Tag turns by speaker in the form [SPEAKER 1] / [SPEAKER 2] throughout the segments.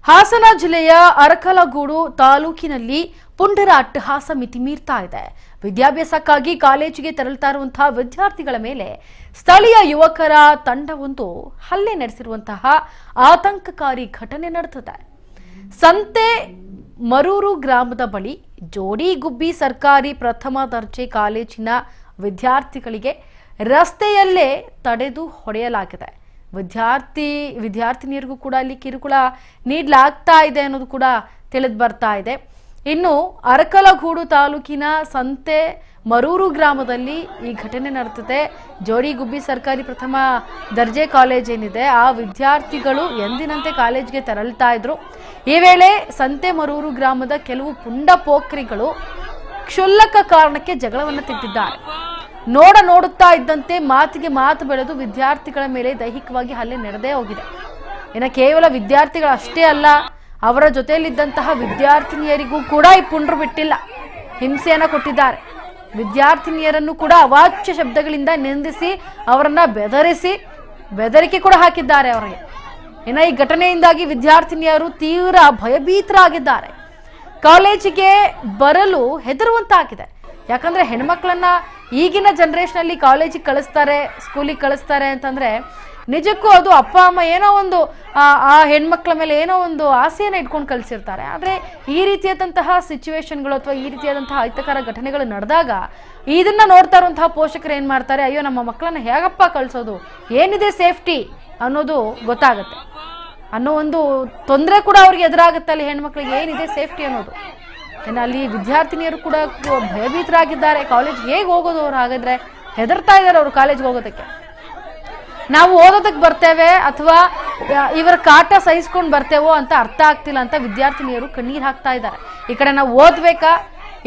[SPEAKER 1] ಹಾಸನ ಜಿಲ್ಲೆಯ ಅರಕಲಗೂಡು ತಾಲೂಕಿನಲ್ಲಿ ಪುಂಡರ ಅಟ್ಟಹಾಸ ಮಿತಿ ಮೀರ್ತಾ ಇದೆ. ವಿದ್ಯಾಭ್ಯಾಸಕ್ಕಾಗಿ ಕಾಲೇಜಿಗೆ ತೆರಳುತ್ತಾ ಇರುವಂತಹ ವಿದ್ಯಾರ್ಥಿಗಳ ಮೇಲೆ ಸ್ಥಳೀಯ ಯುವಕರ ತಂಡವೊಂದು ಹಲ್ಲೆ ನಡೆಸಿರುವಂತಹ ಆತಂಕಕಾರಿ ಘಟನೆ ನಡೆದಿದೆ. ಸಂತೆ ಮರೂರು ಗ್ರಾಮದ ಬಳಿ ಜೋಡಿಗುಬ್ಬಿ ಸರ್ಕಾರಿ ಪ್ರಥಮ ದರ್ಜೆ ಕಾಲೇಜಿನ ವಿದ್ಯಾರ್ಥಿಗಳಿಗೆ ರಸ್ತೆಯಲ್ಲೇ ತಡೆದು ಹೊಡೆಯಲಾಗಿದೆ. ವಿದ್ಯಾರ್ಥಿನಿಯರಿಗೂ ಕೂಡ ಅಲ್ಲಿ ಕಿರುಕುಳ ನೀಡಲಾಗ್ತಾ ಇದೆ ಅನ್ನೋದು ಕೂಡ ತಿಳಿದು ಬರ್ತಾ ಇದೆ. ಇನ್ನು ಅರಕಲಗೂಡು ತಾಲೂಕಿನ ಸಂತೆ ಮರೂರು ಗ್ರಾಮದಲ್ಲಿ ಈ ಘಟನೆ ನಡೆದಿದೆ. ಜೋಡಿಗುಬ್ಬಿ ಸರ್ಕಾರಿ ಪ್ರಥಮ ದರ್ಜೆ ಕಾಲೇಜ್ ಏನಿದೆ ಆ ವಿದ್ಯಾರ್ಥಿಗಳು ಎಂದಿನಂತೆ ಕಾಲೇಜ್ಗೆ ತೆರಳುತ್ತಾ ಇದ್ರು. ಈ ವೇಳೆ ಸಂತೆ ಮರೂರು ಗ್ರಾಮದ ಕೆಲವು ಪುಂಡ ಪೋಖ್ರಿಗಳು ಕ್ಷುಲ್ಲಕ ಕಾರಣಕ್ಕೆ ಜಗಳವನ್ನು ತೆಗೆದಿದ್ದಾರೆ. ನೋಡುತ್ತಾ ಇದ್ದಂತೆ ಮಾತಿಗೆ ಮಾತು ಬೆಳೆದು ವಿದ್ಯಾರ್ಥಿಗಳ ಮೇಲೆ ದೈಹಿಕವಾಗಿ ಹಲ್ಲೆ ನಡೆದೇ ಹೋಗಿದೆ. ಇನ್ನು ಕೇವಲ ವಿದ್ಯಾರ್ಥಿಗಳಷ್ಟೇ ಅಲ್ಲ, ಅವರ ಜೊತೆಯಲ್ಲಿದ್ದಂತಹ ವಿದ್ಯಾರ್ಥಿನಿಯರಿಗೂ ಕೂಡ ಈ ಪುಂಡ್ರು ಬಿಟ್ಟಿಲ್ಲ, ಹಿಂಸೆಯನ್ನು ಕೊಟ್ಟಿದ್ದಾರೆ. ವಿದ್ಯಾರ್ಥಿನಿಯರನ್ನು ಕೂಡ ಅವಾಚ್ಯ ಶಬ್ದಗಳಿಂದ ನಿಂದಿಸಿ ಅವರನ್ನ ಬೆದರಿಕೆ ಕೂಡ ಹಾಕಿದ್ದಾರೆ ಅವರಿಗೆ. ಇನ್ನು ಈ ಘಟನೆಯಿಂದಾಗಿ ವಿದ್ಯಾರ್ಥಿನಿಯರು ತೀವ್ರ ಭಯಭೀತರಾಗಿದ್ದಾರೆ. ಕಾಲೇಜಿಗೆ ಬರಲು ಹೆದರುವಂತಾಗಿದೆ. ಯಾಕಂದ್ರೆ ಹೆಣ್ಮಕ್ಳನ್ನ ಈಗಿನ ಜನರೇಷನ್ ಅಲ್ಲಿ ಕಾಲೇಜಿಗೆ ಕಳಿಸ್ತಾರೆ, ಸ್ಕೂಲಿಗೆ ಕಳಿಸ್ತಾರೆ ಅಂತಂದ್ರೆ ನಿಜಕ್ಕೂ ಅದು ಅಪ್ಪ ಅಮ್ಮ ಏನೋ ಒಂದು ಆ ಹೆಣ್ಮಕ್ಳ ಮೇಲೆ ಏನೋ ಒಂದು ಆಸೆಯನ್ನು ಇಟ್ಕೊಂಡು ಕಳಿಸಿರ್ತಾರೆ. ಆದರೆ ಈ ರೀತಿಯಾದಂತಹ ಸಿಚುವೇಶನ್ಗಳು ಅಥವಾ ಈ ರೀತಿಯಾದಂತಹ ಅಹಿತಕರ ಘಟನೆಗಳು ನಡೆದಾಗ ಇದನ್ನ ನೋಡ್ತಾ ಇರುವಂತಹ ಪೋಷಕರು ಏನು ಮಾಡ್ತಾರೆ, ಅಯ್ಯೋ ನಮ್ಮ ಮಕ್ಕಳನ್ನ ಹೇಗಪ್ಪ ಕಳಿಸೋದು, ಏನಿದೆ ಸೇಫ್ಟಿ ಅನ್ನೋದು ಗೊತ್ತಾಗುತ್ತೆ ಅನ್ನೋ ಒಂದು ತೊಂದರೆ ಕೂಡ ಅವ್ರಿಗೆ ಎದುರಾಗುತ್ತೆ. ಅಲ್ಲಿ ಹೆಣ್ಮಕ್ಳಿಗೆ ಏನಿದೆ ಸೇಫ್ಟಿ ಅನ್ನೋದು. ಇನ್ನು ಅಲ್ಲಿ ವಿದ್ಯಾರ್ಥಿನಿಯರು ಕೂಡ ಭಯಭೀತರಾಗಿದ್ದಾರೆ. ಕಾಲೇಜ್ ಹೇಗೆ ಹೋಗೋದು ಅವ್ರು? ಹಾಗಾದ್ರೆ ಹೆದರ್ತಾ ಇದ್ದಾರೆ ಅವರು ಕಾಲೇಜ್ಗೆ ಹೋಗೋದಕ್ಕೆ. ನಾವು ಓದೋದಕ್ಕೆ ಬರ್ತೇವೆ ಅಥವಾ ಇವರ ಕಾಟ ಸಹಿಸ್ಕೊಂಡು ಬರ್ತೇವೋ ಅಂತ ಅರ್ಥ ಆಗ್ತಿಲ್ಲ ಅಂತ ವಿದ್ಯಾರ್ಥಿನಿಯರು ಕಣ್ಣೀರು ಹಾಕ್ತಾ ಇದ್ದಾರೆ. ಈ ಕಡೆ ನಾವು ಓದ್ಬೇಕಾ,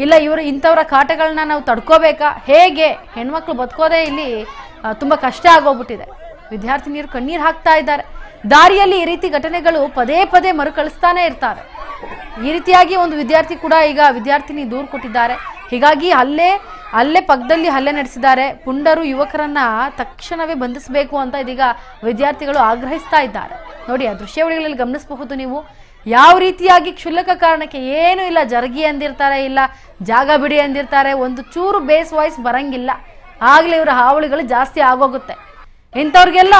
[SPEAKER 1] ಇಲ್ಲ ಇವರು ಇಂಥವ್ರ ಕಾಟಗಳನ್ನ ನಾವು ತಡ್ಕೋಬೇಕಾ, ಹೇಗೆ ಹೆಣ್ಮಕ್ಳು ಬದುಕೋದೇ ಇಲ್ಲಿ ತುಂಬಾ ಕಷ್ಟ ಆಗೋಗ್ಬಿಟ್ಟಿದೆ. ವಿದ್ಯಾರ್ಥಿನಿಯರು ಕಣ್ಣೀರು ಹಾಕ್ತಾ ಇದ್ದಾರೆ. ದಾರಿಯಲ್ಲಿ ಈ ರೀತಿ ಘಟನೆಗಳು ಪದೇ ಪದೇ ಮರುಕಳಿಸ್ತಾನೆ ಇರ್ತಾರೆ. ಈ ರೀತಿಯಾಗಿ ಒಂದು ವಿದ್ಯಾರ್ಥಿ ಕೂಡ ಈಗ ವಿದ್ಯಾರ್ಥಿನಿ ದೂರು ಕೊಟ್ಟಿದ್ದಾರೆ. ಹೀಗಾಗಿ ಅಲ್ಲೇ ಪಕ್ಕದಲ್ಲಿ ಹಲ್ಲೆ ನಡೆಸಿದ್ದಾರೆ. ಪುಂಡರು ಯುವಕರನ್ನ ತಕ್ಷಣವೇ ಬಂಧಿಸಬೇಕು ಅಂತ ಇದೀಗ ವಿದ್ಯಾರ್ಥಿಗಳು ಆಗ್ರಹಿಸ್ತಾ ಇದ್ದಾರೆ. ನೋಡಿ, ಆ ದೃಶ್ಯಾವಳಿಗಳಲ್ಲಿ ಗಮನಿಸಬಹುದು ನೀವು. ಯಾವ ರೀತಿಯಾಗಿ ಕ್ಷುಲ್ಲಕ ಕಾರಣಕ್ಕೆ ಏನೂ ಇಲ್ಲ, ಜರುಗಿ ಅಂದಿರ್ತಾರೆ, ಇಲ್ಲ ಜಾಗ ಬಿಡಿ ಅಂದಿರ್ತಾರೆ, ಒಂದು ಚೂರು ಬೇಸ್ ವಾಯ್ಸ್ ಬರಂಗಿಲ್ಲ, ಆಗ್ಲೇ ಇವರ ಹಾವಳಿಗಳು ಜಾಸ್ತಿ ಆಗೋಗುತ್ತೆ. ಇಂಥವ್ರಿಗೆಲ್ಲ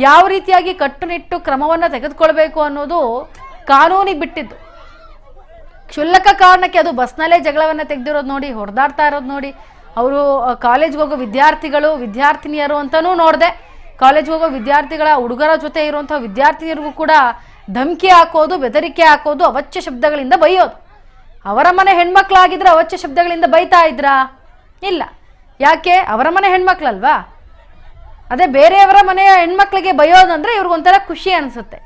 [SPEAKER 1] ಯಾವ ರೀತಿಯಾಗಿ ಕಟ್ಟುನಿಟ್ಟು ಕ್ರಮವನ್ನ ತೆಗೆದುಕೊಳ್ಬೇಕು ಅನ್ನೋದು ಕಾನೂನಿಗೆ ಬಿಟ್ಟಿದ್ದು. ಕ್ಷುಲ್ಲಕ ಕಾರಣಕ್ಕೆ ಅದು ಬಸ್ನಲ್ಲೇ ಜಗಳವನ್ನ ತೆಗೆದಿರೋದು ನೋಡಿ, ಹೊಡೆದಾಡ್ತಾ ಇರೋದು ನೋಡಿ. ಅವರು ಕಾಲೇಜ್ಗೆ ಹೋಗೋ ವಿದ್ಯಾರ್ಥಿನಿಯರು ಅಂತಾನೂ ನೋಡಿದೆ. ಕಾಲೇಜ್ಗೆ ಹೋಗೋ ವಿದ್ಯಾರ್ಥಿಗಳ ಹುಡುಗರ ಜೊತೆ ಇರುವಂತಹ ವಿದ್ಯಾರ್ಥಿನಿಯರಿಗೂ ಕೂಡ ಧಮಕಿ ಹಾಕೋದು, ಬೆದರಿಕೆ ಹಾಕೋದು, ಅವಾಚ್ಯ ಶಬ್ದಗಳಿಂದ ಬೈಯೋದು. ಅವರ ಮನೆ ಹೆಣ್ಮಕ್ಳಾಗಿದ್ರೆ ಅವಾಚ್ಯ ಶಬ್ದಗಳಿಂದ ಬೈತಾ ಇದ್ರಾ? ಇಲ್ಲ. ಯಾಕೆ? ಅವರ ಮನೆ ಹೆಣ್ಮಕ್ಳಲ್ವಾ. ಅದೇ ಬೇರೆಯವರ ಮನೆಯ ಹೆಣ್ಮಕ್ಳಿಗೆ ಬೈಯೋದಂದ್ರೆ ಇವ್ರಿಗೊಂಥರ ಖುಷಿ ಅನಿಸುತ್ತೆ.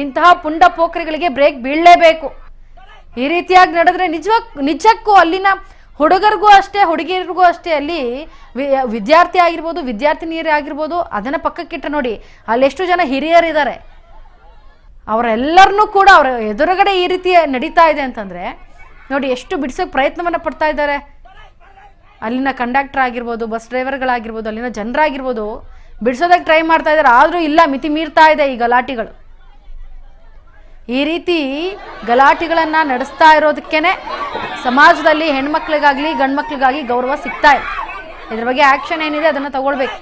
[SPEAKER 1] ಇಂತಹ ಪುಂಡ ಪೋಖ್ರಿಗಳಿಗೆ ಬ್ರೇಕ್ ಬೀಳಲೇಬೇಕು. ಈ ರೀತಿಯಾಗಿ ನಡೆದ್ರೆ ನಿಜಕ್ಕೂ ಅಲ್ಲಿನ ಹುಡುಗರಿಗೂ ಅಷ್ಟೇ, ಹುಡುಗಿಯರಿಗೂ ಅಷ್ಟೇ, ಅಲ್ಲಿ ವಿದ್ಯಾರ್ಥಿ ಆಗಿರ್ಬೋದು, ವಿದ್ಯಾರ್ಥಿನಿಯರೇ ಆಗಿರ್ಬೋದು, ಅದನ್ನ ಪಕ್ಕಕ್ಕಿಟ್ರೆ ನೋಡಿ ಅಲ್ಲಿ ಎಷ್ಟು ಜನ ಹಿರಿಯರಿದ್ದಾರೆ. ಅವರೆಲ್ಲರನ್ನೂ ಕೂಡ ಅವರ ಎದುರುಗಡೆ ಈ ರೀತಿ ನಡೀತಾ ಇದೆ ಅಂತಂದ್ರೆ ನೋಡಿ ಎಷ್ಟು ಬಿಡಿಸೋಕೆ ಪ್ರಯತ್ನವನ್ನ ಪಡ್ತಾ ಇದ್ದಾರೆ. ಅಲ್ಲಿನ ಕಂಡಕ್ಟರ್ ಆಗಿರ್ಬೋದು, ಬಸ್ ಡ್ರೈವರ್ಗಳಾಗಿರ್ಬೋದು, ಅಲ್ಲಿನ ಜನರಾಗಿರ್ಬೋದು ಬಿಡಿಸೋದಕ್ಕೆ ಟ್ರೈ ಮಾಡ್ತಾ ಇದ್ದಾರೆ. ಆದರೂ ಇಲ್ಲ, ಮಿತಿ ಮೀರ್ತಾ ಇದೆ ಈ ಗಲಾಟೆಗಳು. ಈ ರೀತಿ ಗಲಾಟೆಗಳನ್ನ ನಡೆಸ್ತಾ ಇರೋದಕ್ಕೇನೆ ಸಮಾಜದಲ್ಲಿ ಹೆಣ್ಮಕ್ಳಿಗಾಗ್ಲಿ ಗಂಡು ಮಕ್ಳಿಗಾಗ್ಲಿ ಗೌರವ ಸಿಗ್ತಾ ಇದೆ. ಇದ್ರ ಬಗ್ಗೆ ಆಕ್ಷನ್ ಏನಿದೆ ಅದನ್ನ ತಗೊಳ್ಬೇಕು.